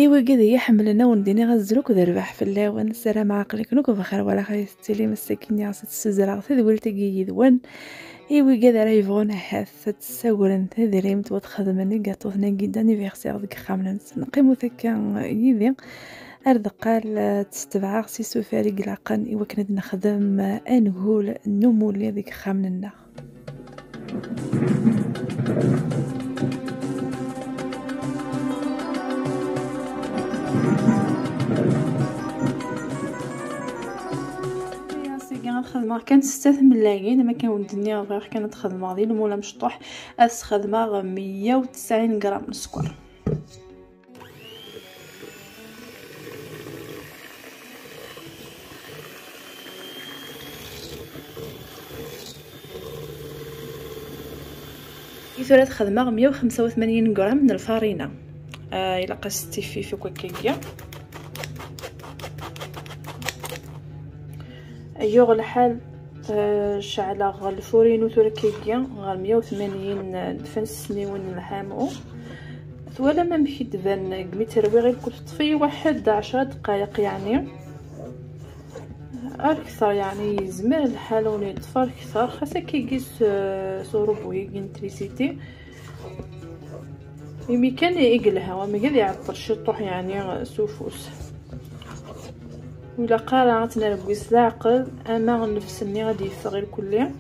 إيوا قد حملنا ونديني غزلوك ودربح في اللون السلام عقلك نوك بخير ولا خيستي لي مساكين يا عصا تسزرع تدولت يدوان إيوا قد راه يبغون حاث تساورن تدريمت وتخدمني قاطوثنا جدا نيفيرسير ديك خامنا نقيمو ثكا يدي أرد قال تستبعا سيسو فارق العقن إيوا كنت نخدم أنقول النمو اللي ديك خامنا. الخدمة كانت 6 ملايين ما كان الدنيا غير كانت خدمة ديال مولا مشطوح اس خدمة 190 غرام السكر. كيثورات خدمة 185 غرام من الفارينة الى قستي في كوكيكيا ايوغ الحال شعلة الفورينو تركيكيا غير 180 دفن سنيون الحامو ولا ما مشي تبان قمي تروي غير كنت تطفي 11 دقائق يعني اكثر يعني يزمر الحال ونطفى اكثر خاصة كيقيس سوروبوي الكتريسيتي يمي كان يقلها وما قد يعطر شطوح يعني سوفوس ولا قارعتنا نبقيس العقل اما نفسني غادي يفغي الكلية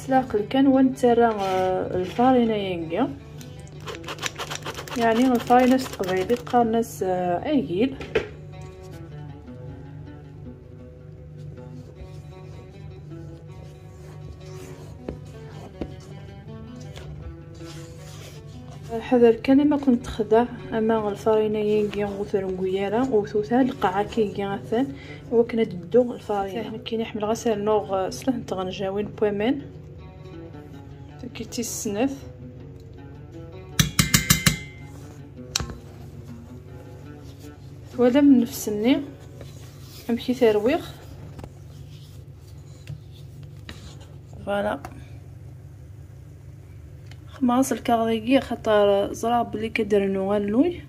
العقل كان وانترى الفارينة ينقى يعني الفارينة تقبيلي قارناس ايجيل حذر كان ما كنت خدا اما الفارينه ينقي وثرنقياله وثوثا القاعه كي غاثان وكنا تبدو الفارينه كاين يحمل غسل نوغ سلاه تغنجاوين بومين كيتي السنث ولا من نفسني امشي ترويخ فوالا خماص الكاغيكي خطر زراب بلي كدرنو غلوي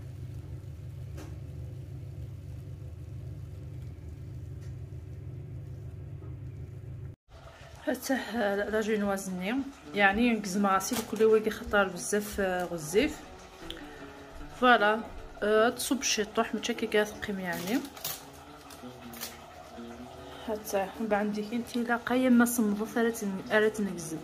حتى لاجين وزني يعني نقزم راسي كل واحد خطر بزاف غزيف فوالا تصب الشطوح متشكي كاثقيم يعني حتى عندي انتي لاقا ما صمضت رات نقزم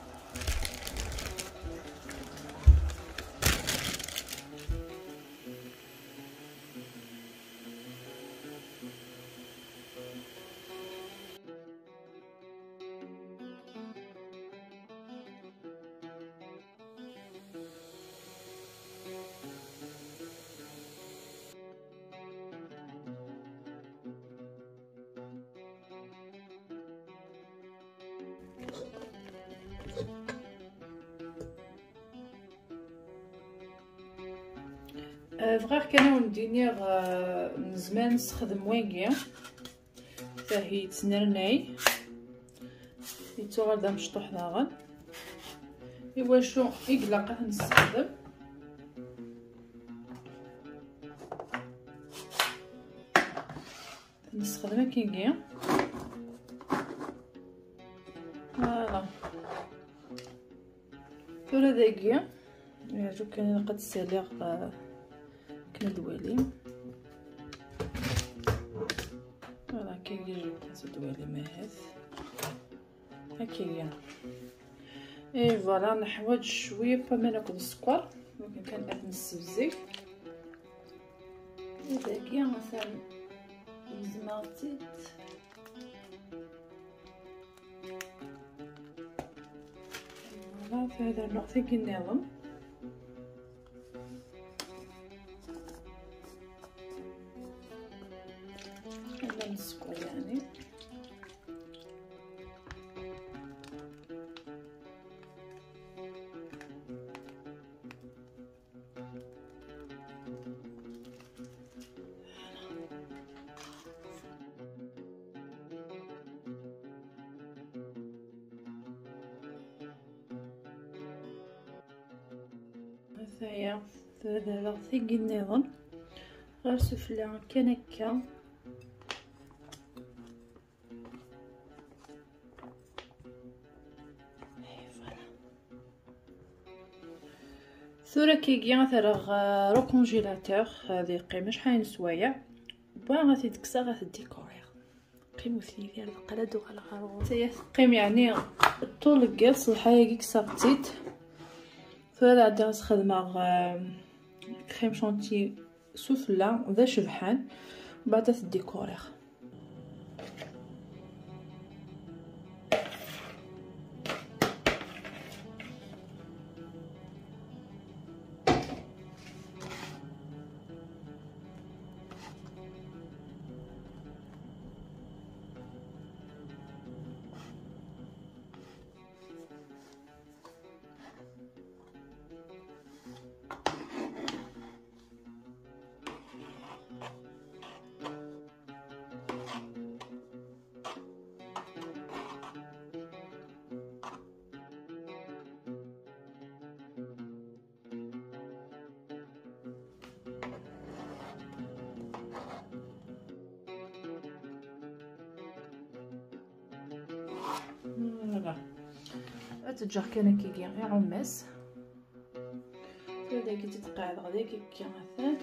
فغير كان ولديني من زمان نستخدم واكيا فهي تنرناي يتوغل دا مشطوح داغن ايوا شو يقلق نستخدم كيكيا فوالا ثورة داكيا يعجب كان قد السليق كندوالي فوالا كيجي دوالي ماهث هكايا اي فوالا نحوج شويه بما ناكل السكر ممكن كان نص الزيت داكيا مثلا زمرتيت فوالا في هذا النوع ثقيل النظام السكر يعني هذايا هذا ثقيل النظام غير سفلى كان هكا. ثورة كيجي غترغ رو كونجيلاتور هذه قيمة شحال سوايع باه غادي تكسا غادي ديكورير قيمو ثليثير القلادو على غارو تاهي قيم يعني طول كاع صحايا كيك صاغتيت فهذا عاد غتخدمها كريم شونتي سوفلا ذا شبحان بعد تديكورير. فوالا تجر كان كيجي غير عماس هذا كي تتقاعد غادي كي مثلا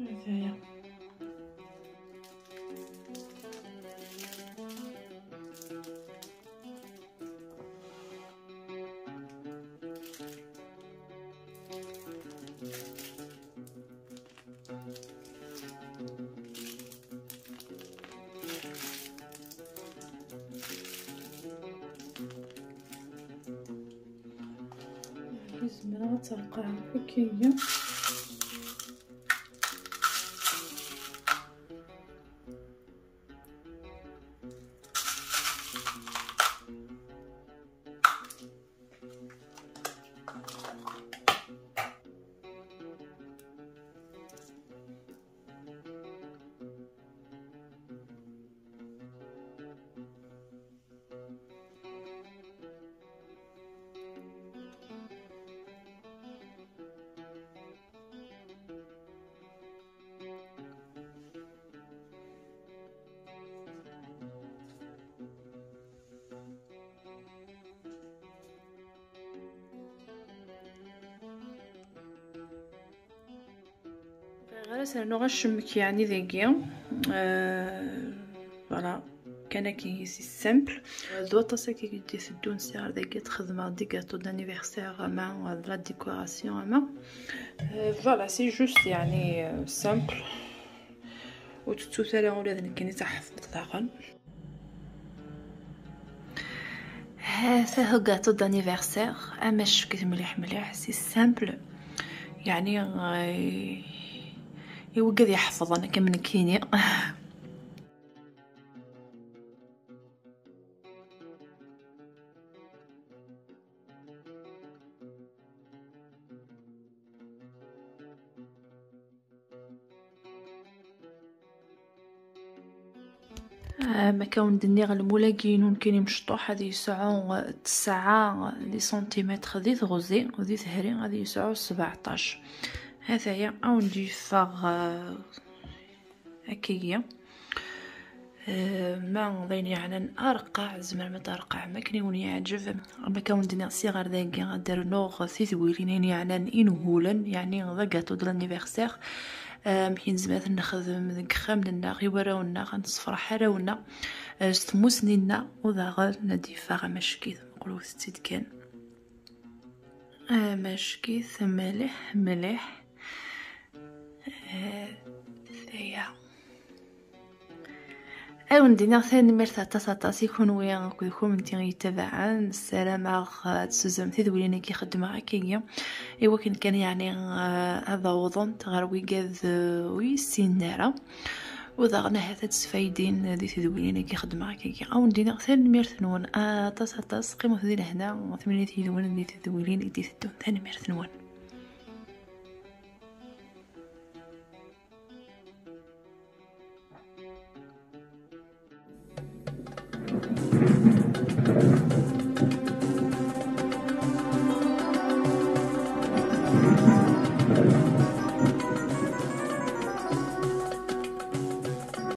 هذايا الزمرة غترقع هكايا غير سيرنو غنشمك يعني ذاكيا فوالا كان كي سي سامبل دو طاسا كي دي سدون سير ذاكيا تخدم دي غاتو دانيفرسير مع لا ديكوراسيون مع فوالا سي جوست يعني سامبل وتتسالى ولاد كاين تحفظ داخل. هذا هو غاتو دانيفرسير اما شكيت مليح مليح سي سامبل يعني يوقف يحفظ انا كمن كيني مكون دنيغ الملاقين كاين مشطوح هذه يسعو 9 لي سنتيمتر ذي غوزي وذي ثهري غادي يسعو 17 هذايا او ندي فاغ هكايا ما ضيني على ارقع زعما ما ترقع ما كنيوني يعجب ما كون دينا صغار ذاكي غادر نوغ ثيثويلين يعني انهولا يعني ذا كاطو د لانيفرسير مكين زعما نخدم ديك خاملنا غيوراونا غنصفر حراونا ستموسنينا وذا ندي فاغ مشكيت نقولو ستيت كان مشكيت مليح مليح ثيا ندينا ثاني مرتا تصاطاس يكون ويا كلكم انتي غيتابعان السلامه تسوزم تذولينا كيخدم هكايا ايوا كان يعني هذا وضن تغروي كاذ ويسينارا وضغنا هذا تسفايدين دي تذولينا كيخدم هكايا او ندينا ثاني مرثنون تصاطاس قيمه ذي لهنا 8 تذولين دي تذولين دي ثاني مرثنون